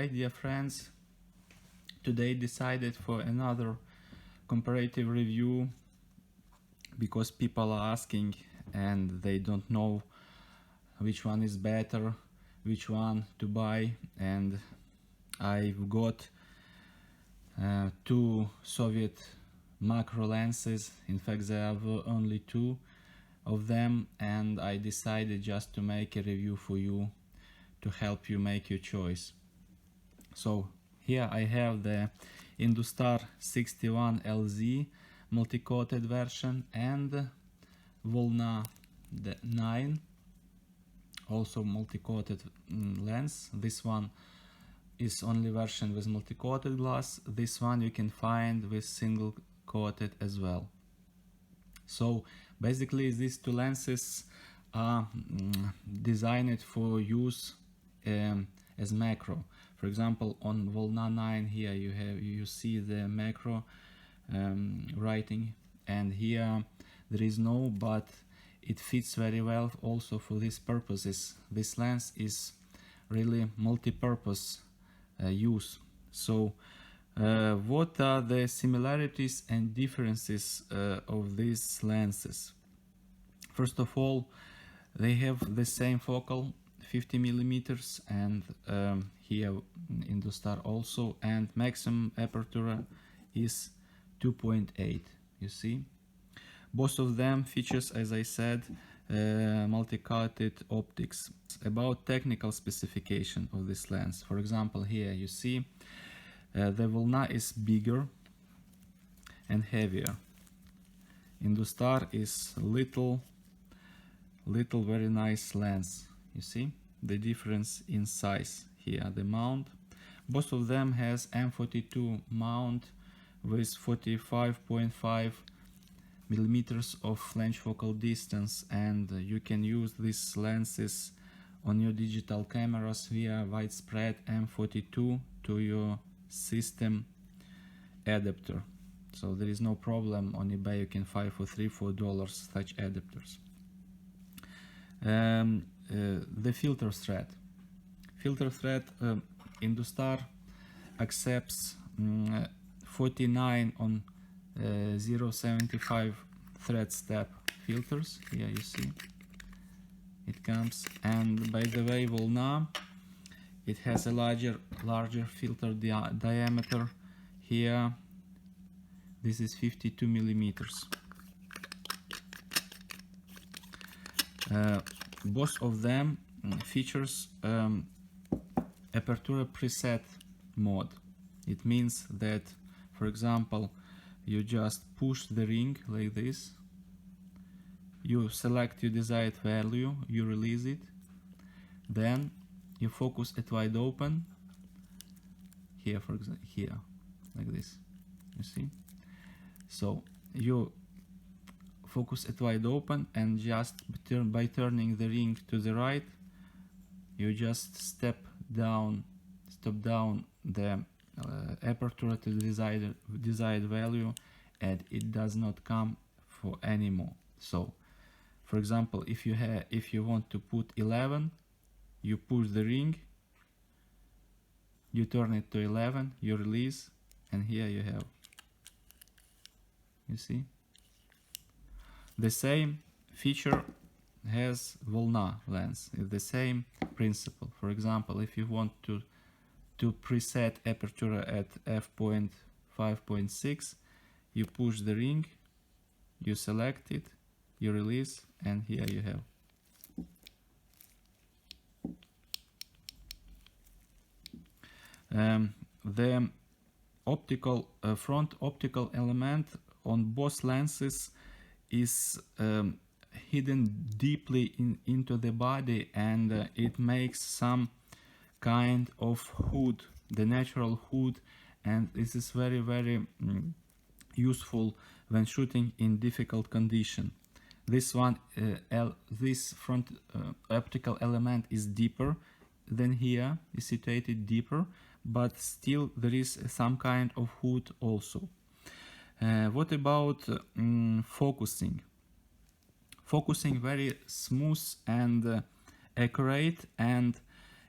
Hi dear friends, today decided for another comparative review because people are asking and they don't know which one is better, which one to buy, and I've got two Soviet macro lenses. In fact, there are only two of them, and I decided just to make a review for you to help you make your choice. So here I have the Industar-61 LZ multi-coated version and Volna-9 also multi-coated lens. This one is only version with multi-coated glass. This one you can find with single coated as well. So basically these two lenses are designed for use as macro. For example, on Volna-9 here you see the macro writing, and here there is no, but it fits very well also for these purposes. This lens is really multi-purpose use. So what are the similarities and differences of these lenses? First of all, they have the same focal 50 millimeters, and here Industar also, and maximum aperture is 2.8. you see. Both of them features, as I said, multi-coated optics. About technical specification of this lens, for example, here you see the Volna is bigger and heavier. Industar is little very nice lens. You see the difference in size here. The mount, both of them has M42 mount with 45.5 millimeters of flange focal distance, and you can use these lenses on your digital cameras via widespread M42 to your system adapter. So there is no problem. On eBay you can find for $3-4 such adapters. The filter thread. Industar accepts 49 on 0.75 thread step filters. Here you see it comes, and by the way, Volna, it has a larger filter diameter. Here this is 52 millimeters. Both of them features aperture preset mode. It means that, for example, you just push the ring like this, you select your desired value, you release it, then you focus at wide open, here for example, here like this, you see. So you focus at wide open, and just by turning the ring to the right, you just step down the aperture to the desired value, and it does not come for any more. So for example, if you want to put 11, you push the ring, you turn it to 11, you release, and here you have, you see. The same feature has Volna lens. It's the same principle. For example, if you want to preset aperture at f.5.6, you push the ring, you select it, you release, and here you have. The optical front optical element on both lenses is hidden deeply into the body, and it makes some kind of hood, the natural hood, and this is very useful when shooting in difficult condition. This one, this front optical element is deeper than here, is situated deeper, but still there is some kind of hood also. What about focusing? Focusing very smooth and accurate, and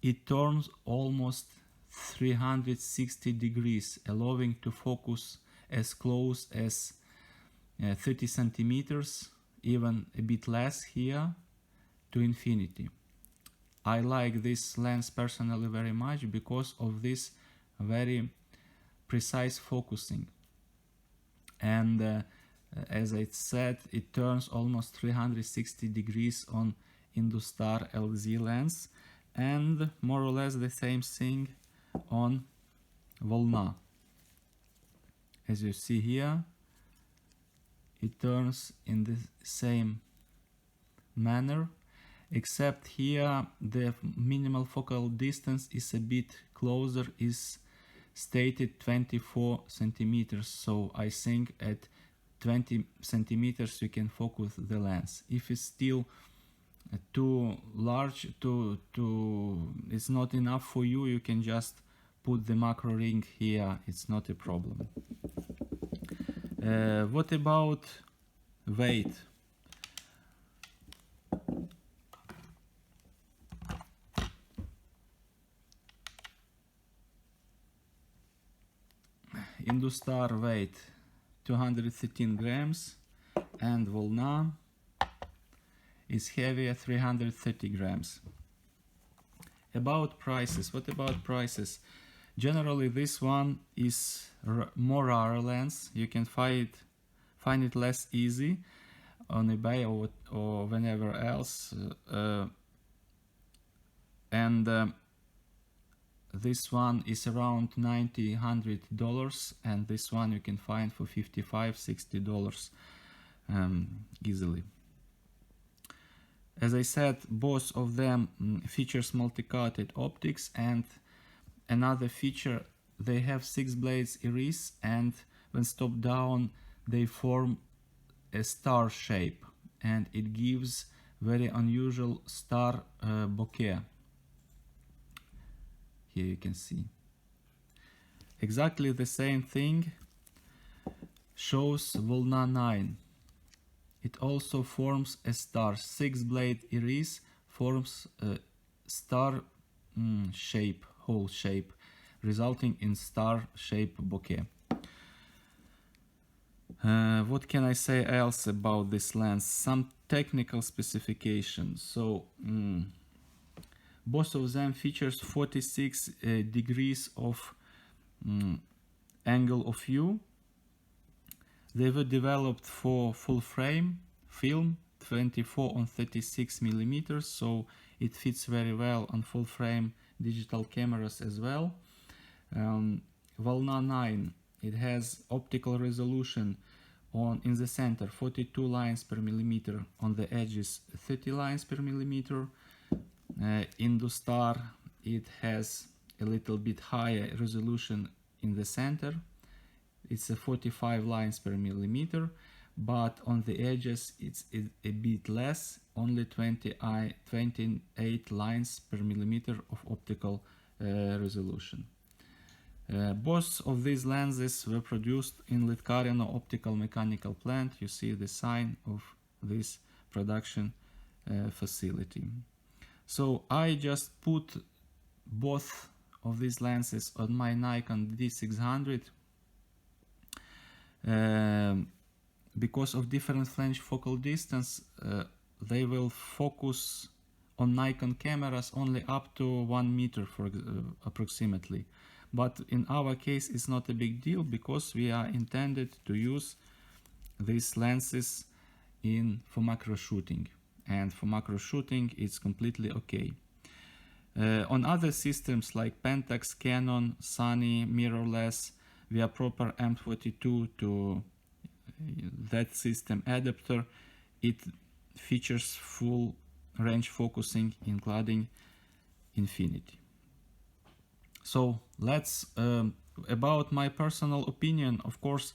it turns almost 360 degrees, allowing to focus as close as 30 centimeters, even a bit less here, to infinity. I like this lens personally very much because of this very precise focusing. And as I said, it turns almost 360 degrees on Industar LZ lens, and more or less the same thing on Volna. As you see here, it turns in the same manner, except here the minimal focal distance is a bit closer, is stated 24 centimeters, so I think at 20 centimeters you can focus the lens. If it's still too large, it's not enough for you, you can just put the macro ring here, it's not a problem. What about weight? Industar weight 213 grams and Volna is heavier, 330 grams. About prices, what about prices? Generally this one is more rare lens, you can find it less easy on eBay or whenever else, and this one is around $90–100, and this one you can find for $55–60 easily. As I said, both of them features multi-coated optics, and another feature, they have 6 blades iris, and when stopped down they form a star shape, and it gives very unusual star bokeh. Here you can see. Exactly the same thing shows Volna-9. It also forms a star. 6-blade iris forms a star shape, hole shape, resulting in star shape bokeh. What can I say else about this lens? Some technical specifications. So both of them features 46 degrees of angle of view. They were developed for full frame film 24-36 millimeters, so it fits very well on full frame digital cameras as well. Volna-9, it has optical resolution in the center 42 lines per millimeter, on the edges 30 lines per millimeter. Industar, it has a little bit higher resolution in the center, it's a 45 lines per millimeter, but on the edges it's a bit less, only 28 lines per millimeter of optical resolution. Both of these lenses were produced in Litkarino optical mechanical plant. You see the sign of this production facility. So I just put both of these lenses on my Nikon D600 because of different flange focal distance. They will focus on Nikon cameras only up to 1 meter approximately. But in our case it's not a big deal because we are intended to use these lenses for macro shooting, and for macro shooting it's completely okay. On other systems like Pentax, Canon, Sony, mirrorless, we are proper M42 to that system adapter. It features full range focusing, including infinity. So let's about my personal opinion. Of course,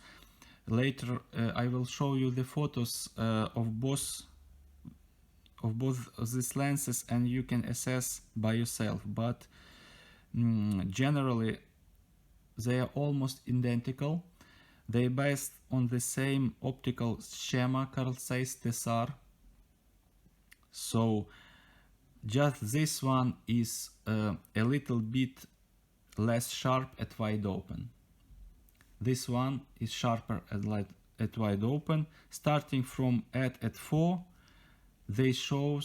later I will show you the photos of both of these lenses, and you can assess by yourself. But generally, they are almost identical. They are based on the same optical schema, Carl Zeiss Tessar. So just this one is a little bit less sharp at wide open. This one is sharper at wide open. Starting from at 4, they show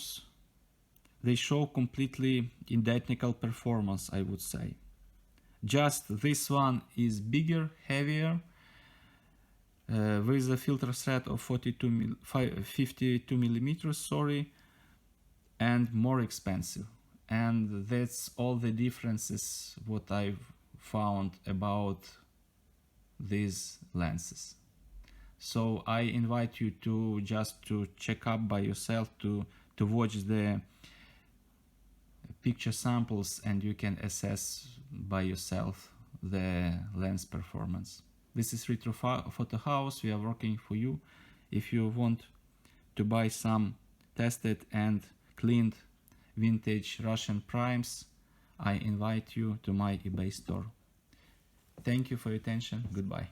completely identical performance, I would say. Just this one is bigger, heavier, with a filter thread of 52 millimeters, sorry, and more expensive. And that's all the differences what I've found about these lenses. So I invite you to just to check up by yourself, to watch the picture samples, and you can assess by yourself the lens performance. This is Retro Photo House. We are working for you. If you want to buy some tested and cleaned vintage Russian primes, I invite you to my eBay store. Thank you for your attention. Goodbye.